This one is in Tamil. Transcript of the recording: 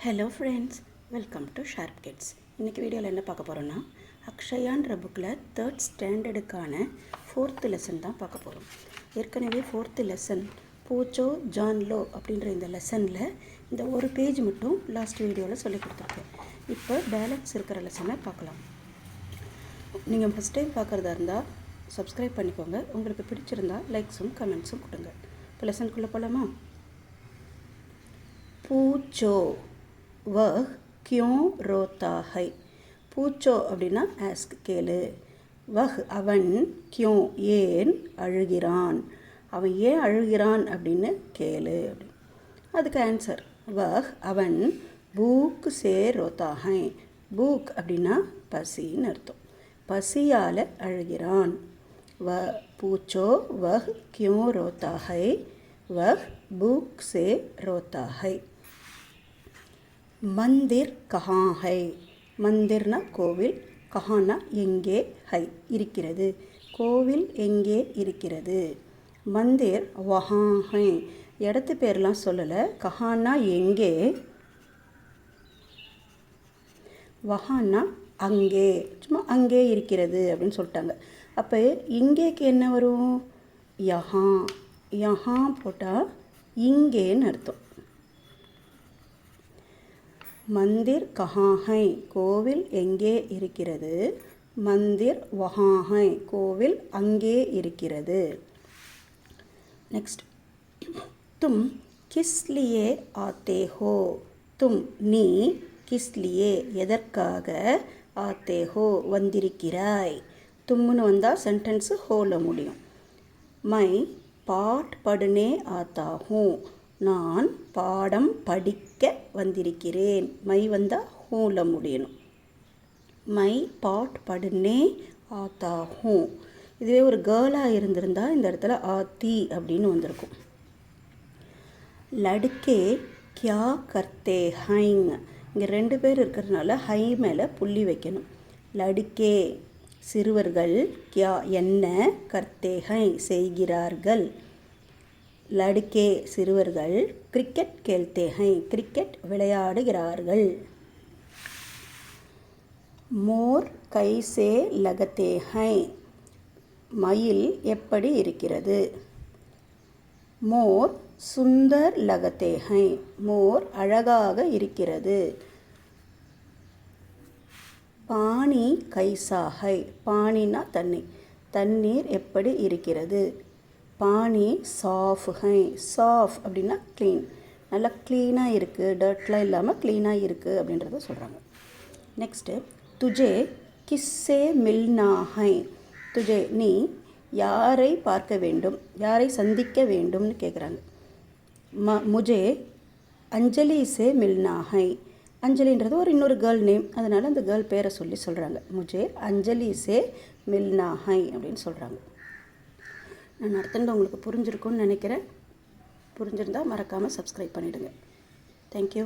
Hello friends, welcome to sharp kids. இன்றைக்கி வீடியோவில் என்ன பார்க்க போகிறோன்னா, அக்ஷயான்ற புக்கில் 3rd ஸ்டாண்டர்டுக்கான 4th லெசன் தான் பார்க்க போகிறோம். ஏற்கனவே 4th லெசன் பூச்சோ ஜான்லோ அப்படின்ற இந்த லெசனில் இந்த ஒரு பேஜ் மட்டும் லாஸ்ட் வீடியோவில் சொல்லி கொடுத்துருக்கேன். இப்போ பேலன்ஸ் இருக்கிற லெசனை பார்க்கலாம். நீங்கள் ஃபஸ்ட் டைம் பார்க்குறதா இருந்தால் சப்ஸ்கிரைப் பண்ணிக்கோங்க. உங்களுக்கு பிடிச்சிருந்தா லைக்ஸும் கமெண்ட்ஸும் கொடுங்க. இப்போ லெசனுக்குள்ளே போகலாமா? பூச்சோ वह क्यों रोता है. பூச்சோ அப்படின்னா ஆஸ்க், கேளு. வஹ் அவன், கியூ ஏன் அழுகிறான், அவன் ஏன் அழுகிறான் அப்படின்னு கேளு. அதுக்கு ஆன்சர் வஹ் அவன் பூக் சே ரோத்தா ஹை. பூக் அப்படின்னா பசின்னு அர்த்தம். பசியால் அழுகிறான். பூச்சோ வஹ் கியூ ரோத்தா ஹை. வஹ் பூக் சே ரோத்தா ஹை. மந்திர் கஹா ஹை. மந்திர்னா கோவில், கஹானா எங்கே, ஹை இருக்கிறது. கோவில் எங்கே இருக்கிறது. மந்திர் வஹா ஹை. இடத்து பேர்லாம் சொல்லலை. கஹானா எங்கே, வஹானா அங்கே, சும்மா அங்கே இருக்கிறது அப்படின்னு சொல்லிட்டாங்க. அப்போ இங்கேக்கு என்ன வரும்? யஹா. யஹா போட்டால் இங்கேன்னு அர்த்தம். மந்திர் கஹா ஹை, கோவில் எங்கே இருக்கிறது. மந்திர் வஹா ஹை, கோவில் அங்கே இருக்கிறது. நெக்ஸ்ட், தும் கிஸ் லியே ஆத்தே ஹோ. தும் நீ, கிஸ் லியே எதற்காக, ஆத்தே ஹோ வந்திருக்கிறாய். தும்முன்னு வந்தால் சென்டென்ஸு ஹோல முடியும். மை பாட் படுனே ஆத்தா ஹூ. நான் பாடம் படிக்க வந்திருக்கிறேன். மை வந்தால் ஹூல முடியணும். மை பாட் படுனே ஆத்தா ஹூ. இதுவே ஒரு கேர்ளாக இருந்திருந்தால் இந்த இடத்துல ஆத்தி அப்படின்னு வந்திருக்கும். லடுக்கே கியா கர்த்தே ஹைங். இங்கே 2 பேர் இருக்கிறதுனால ஹை மேலே புள்ளி வைக்கணும். லடுக்கே சிறுவர்கள், கியா என்ன, கர்த்தே ஹை செய்கிறார்கள். லடுக்கே சிறுவர்கள், கிரிக்கெட் கேல்தே ஹை கிரிக்கெட் விளையாடுகிறார்கள். மோர் கைசே லகத்தே ஹை. மயில் எப்படி இருக்கிறது. மோர் சுந்தர் லகத்தே ஹை. மோர் அழகாக இருக்கிறது. பானி கைசா ஹை. பானினா தண்ணீர், தண்ணீர் எப்படி இருக்கிறது. பானி சாஃப் ஹை. சாஃப் அப்படின்னா க்ளீன், நல்லா க்ளீனாக இருக்குது, டர்ட்லாம் இல்லாமல் க்ளீனாக இருக்குது அப்படின்றத சொல்கிறாங்க. Next, Tujhe கிஸ்ஸே மில்னா high. துஜே நீ யாரை பார்க்க வேண்டும், யாரை சந்திக்க வேண்டும்னு கேட்குறாங்க. முஜே அஞ்சலி சே மில்னா ஹை. அஞ்சலின்றது ஒரு இன்னொரு கேர்ள் நேம், அதனால் அந்த கேர்ள் பேரை சொல்கிறாங்க. முஜே அஞ்சலி சே மில்னா ஹை அப்படின்னு சொல்கிறாங்க. நான் அர்த்தம் உங்களுக்கு புரிஞ்சிருக்கும்னு நினைக்கிறேன். புரிஞ்சிருந்தால் மறக்காமல் சப்ஸ்கிரைப் பண்ணிவிடுங்க. தேங்க்யூ.